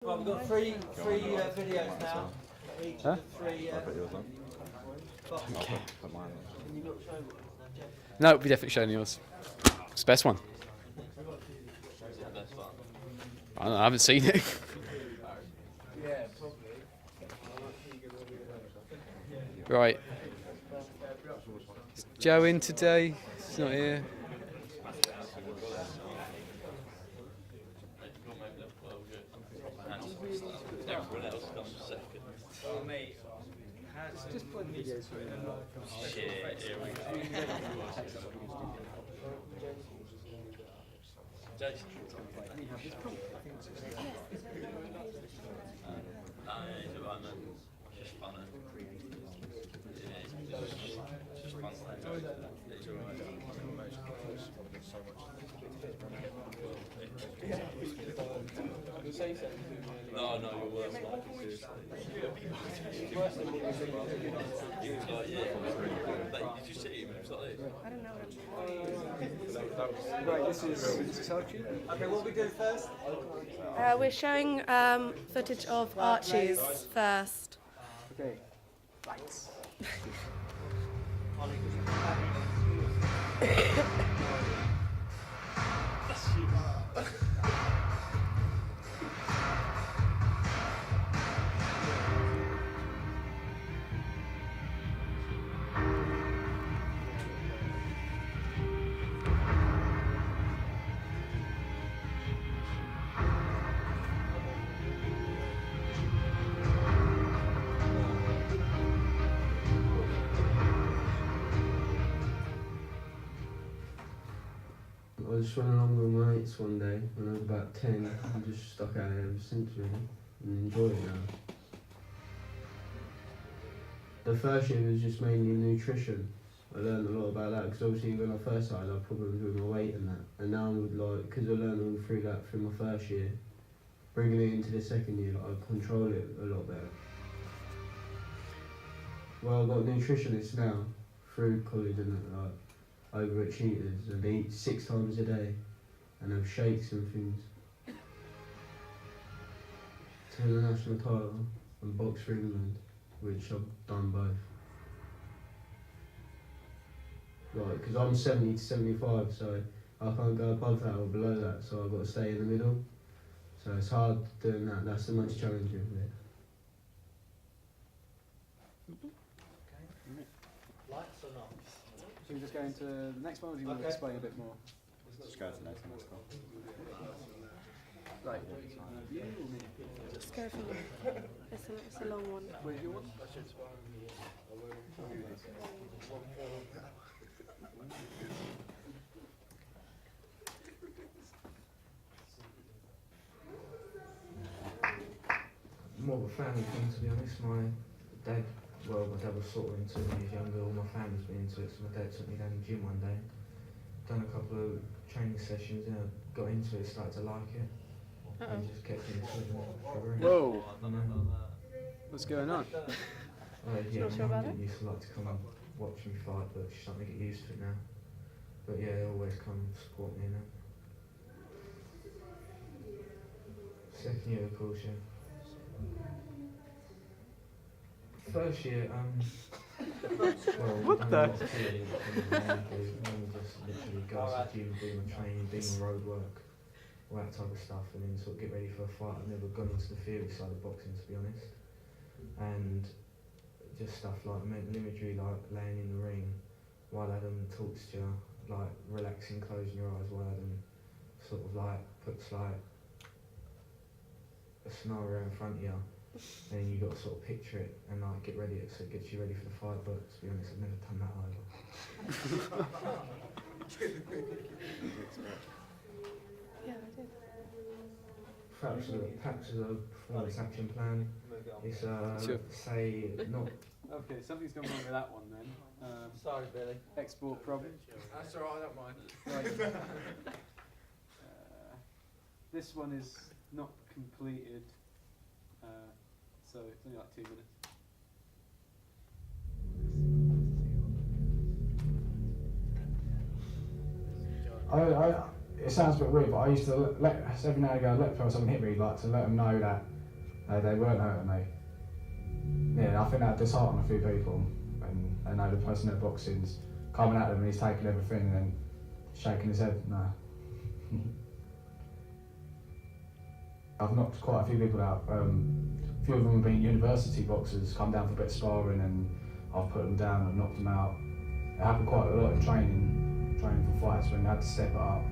Right, we've got three videos now. Each of the three. I'll put yours on. Okay. Put mine on. Can you not show what it's No, we're definitely showing yours. It's the best one. I don't know, I haven't seen it. Yeah, probably. Right. Is Joe in today? He's not here. Oh, mate. Just put videos for it. Shit, here we go. No, you're worse. Did you see him? It's like this. I don't know. Right, this is Archie. Okay, what are we doing first? We're showing footage of Archie's first. Okay. Lights. I was just running along with my mates one day when I was about 10 and just stuck out there ever since really and enjoy it now. The first year was just mainly nutrition. I learned a lot about that because obviously when I first started I had problems with my weight and that, and now I would like, because I learned all through that through my first year, bringing it into the second year, like, I control it a lot better. Well, I've got nutritionists now through college and that, like, over at Cheaters, and they eat 6 times a day and have shakes and things. To the national title and box for England, which I've done both. Like, because I'm 70 to 75, so I can't go above that or below that, so I've got to stay in the middle. So it's hard doing that, that's the most challenging bit. Lights or not? Should we just go into the next one, or do you want to explain a bit more? Just go to the next one. That's cool. Right. You or me? Just go for it. It's a long one. Where's your one? More of a family thing, to be honest. My dad was sort of into it when he was younger, all my family's been into it, so my dad took me down the gym one day, done a couple of training sessions, and I got into it, started to like it, and just kept into it forever. Whoa. And, What's going on? yeah, Not sure my about mum didn't used to like to come and watch me fight, but she's starting to get used to it now. But yeah, they always come support me now. Second year, of course, yeah. First year, well, What done the? a lot of theory, just literally go to the gym, do my training, do my road work, all that type of stuff, and then sort of get ready for a fight. I've never gone into the theory side of boxing, to be honest, and just stuff like mental imagery, like laying in the ring while Adam talks to you, like relaxing, closing your eyes while Adam sort of like puts like a scenario in front of you. And you got to sort of picture it and like get ready, so it gets you ready for the fight. But to be honest, I've never done that either. Yeah, I did. Perhaps a performance action plan. It's Sure. say not. Okay, something's gone wrong with that one then. Sorry, Billy. Export problem. That's alright, I don't mind. Right. This one is not completed, so it's only like 2 minutes. It sounds a bit weird, but I used to let every now and again I'd let someone hit me, like to let them know that They weren't hurting me. Yeah, I think that disheartened a few people, and I know the person at boxing's coming at them and he's taking everything and then shaking his head. No. I've knocked quite a few people out. A few of them have been university boxers, come down for a bit of sparring and I've put them down and knocked them out. It happened quite a lot in training for fights when I had to step it up,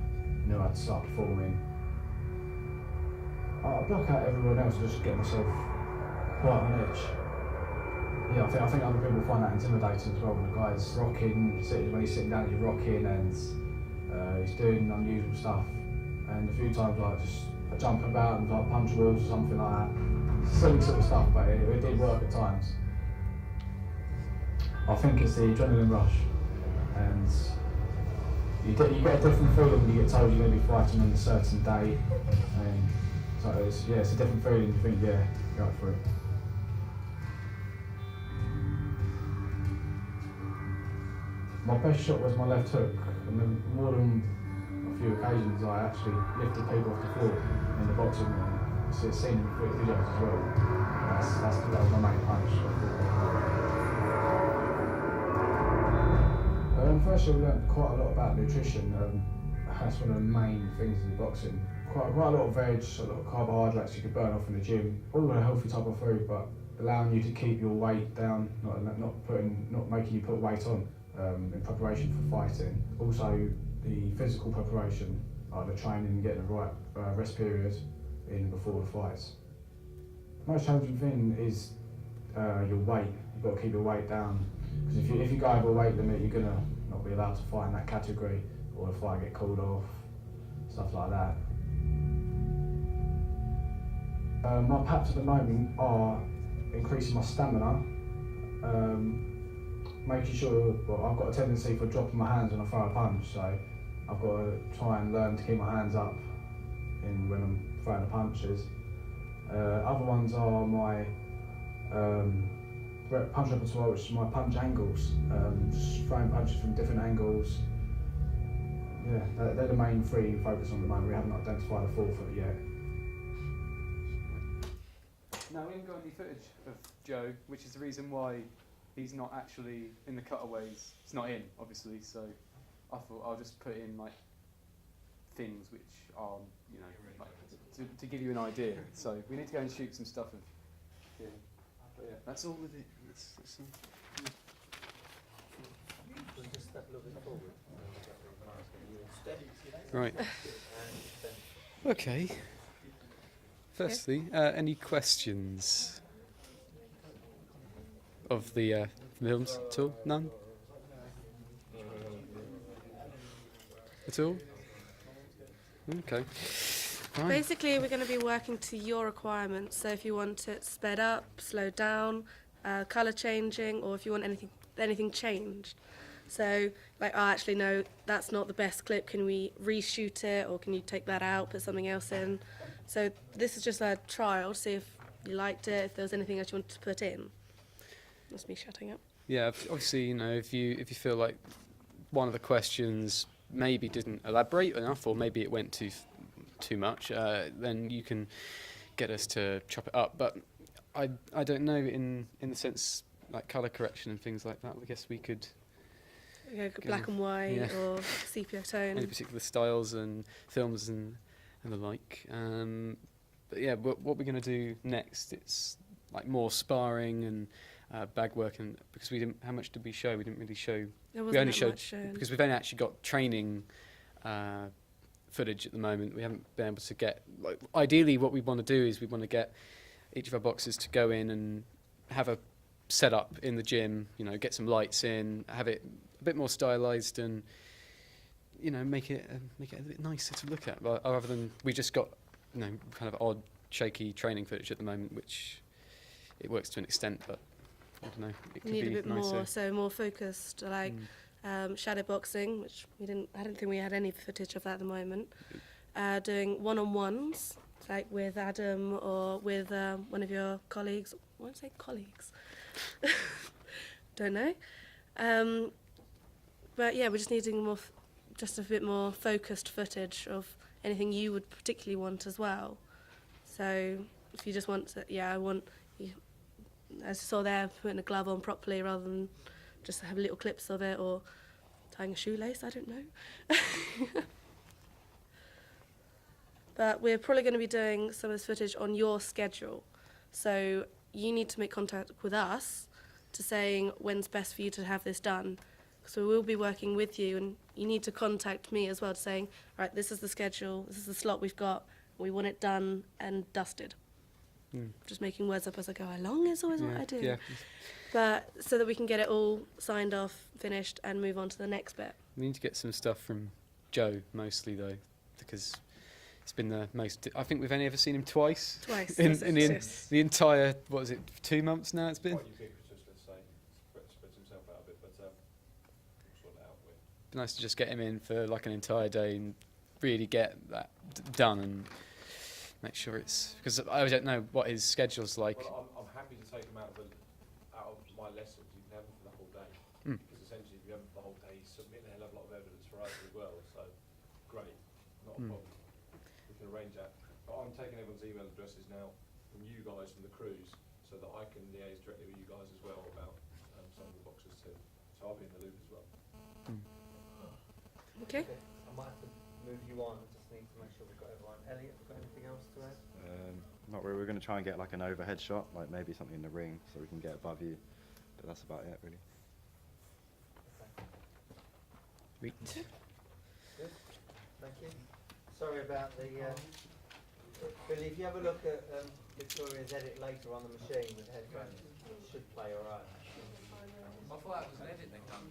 knew I had to start performing. I block out everyone else just to get myself quite on edge. Yeah, I think other people find that intimidating as well when the guy's rocking, when he's sitting down he's rocking and he's doing unusual stuff. And a few times I jump about and like punch walls or something like that. Silly sort of stuff, but it did work at times. I think it's the adrenaline rush, and you get a different feeling when you get told you're going to be fighting on a certain day. And so it's a different feeling. You think, yeah, you're up for it. My best shot was my left hook, and then more than a few occasions I actually lifted people off the floor in the boxing ring. So it's seen in videos as well. That was my main punch. First we learned quite a lot about nutrition. That's one of the main things in boxing. Quite a lot of veg, a lot of carbohydrates you could burn off in the gym. All a healthy type of food, but allowing you to keep your weight down, not making you put weight on in preparation for fighting. Also the physical preparation, the training and getting the right rest period in before the fights. The most challenging thing is your weight. You've got to keep your weight down, because if you go over a weight limit, you're gonna not be allowed to fight in that category, or the fight get called off, stuff like that. My paps at the moment are increasing my stamina, making sure, I've got a tendency for dropping my hands when I throw a punch, so I've got to try and learn to keep my hands up when I'm throwing the punches. Other ones are my punch repertoire, which is my punch angles, just throwing punches from different angles. Yeah, they're the main three we focus on at the moment. We haven't identified a fourth yet. No, we haven't got any footage of Joe, which is the reason why he's not actually in the cutaways. It's not in, obviously, so I thought I'll just put in like things which are, like, to give you an idea. So we need to go and shoot some stuff of him. But yeah, that's all with it. That's all. Right. Okay. Firstly, any questions of the films at all? None? At all? Okay. Fine. Basically, we're going to be working to your requirements. So if you want it sped up, slowed down, colour changing, or if you want anything changed. So, like, actually, no, that's not the best clip. Can we reshoot it, or can you take that out, put something else in? So this is just a trial to see if you liked it, if there was anything else you wanted to put in. That's me shutting up. Yeah, obviously, if you feel like one of the questions maybe didn't elaborate enough, or maybe it went too much, then you can get us to chop it up. But I don't know in the sense like colour correction and things like that. I guess we could. Yeah, black and white or sepia tone. Any particular styles and films and the like. But yeah, what we're going to do next, it's like more sparring and bag work, and because we didn't, how much did we show? We didn't really show. We only showed because we've only actually got training footage at the moment. We haven't been able to get. Like, ideally, what we want to do is we want to get each of our boxers to go in and have a setup in the gym. Get some lights in, have it a bit more stylized, and make it a bit nicer to look at, rather than we just got kind of odd, shaky training footage at the moment, which it works to an extent, but I don't know. It could need be a bit nicer. more, so more focused, like shadow boxing, which I don't think we had any footage of that at the moment. Doing one-on-ones, like with Adam or with one of your colleagues. I won't say colleagues. Don't know. But yeah, we're just needing just a bit more focused footage of anything you would particularly want as well. So if you just want to, yeah, I want you, as you saw there, putting a glove on properly rather than just have little clips of it or tying a shoelace, I don't know. But we're probably going to be doing some of this footage on your schedule. So you need to make contact with us to saying when's best for you to have this done. So we'll be working with you, and you need to contact me as well to saying, right, this is the schedule, this is the slot we've got, we want it done and dusted. Just making words up as I go along is always what I do. Yeah. But so that we can get it all signed off, finished, and move on to the next bit. We need to get some stuff from Joe mostly though, because it's been the most. I think we've only ever seen him twice. Twice. in that's it, the yes. the entire, what is it, 2 months now? It's been. Quite ubiquitous, let's say. Spreads himself out a bit, but we'll sort it out with. It'd be nice to just get him in for like an entire day and really get that done and make sure it's, because I don't know what his schedule's like. Well, I'm happy to take him out of my lessons. You can have him for the whole day. Because essentially, if you have him for the whole day, he's submitting a hell of a lot of evidence for us as well. So, great, not a problem. We can arrange that. But I'm taking everyone's email addresses now from you guys, from the crews, so that I can liaise directly with you guys as well about some of the boxes too. So I'll be in the loop as well. Okay. I might have to move you on. I just need to make sure we've got everyone. Elliot, have you got anything else to add? Not really. We're going to try and get like an overhead shot, like maybe something in the ring, so we can get above you. But that's about it, really. Sweet. Good. Thank you. Sorry about the. Billy, if you have a look at Victoria's edit later on the machine with headphones, it should play alright. I thought that was an edit they've done.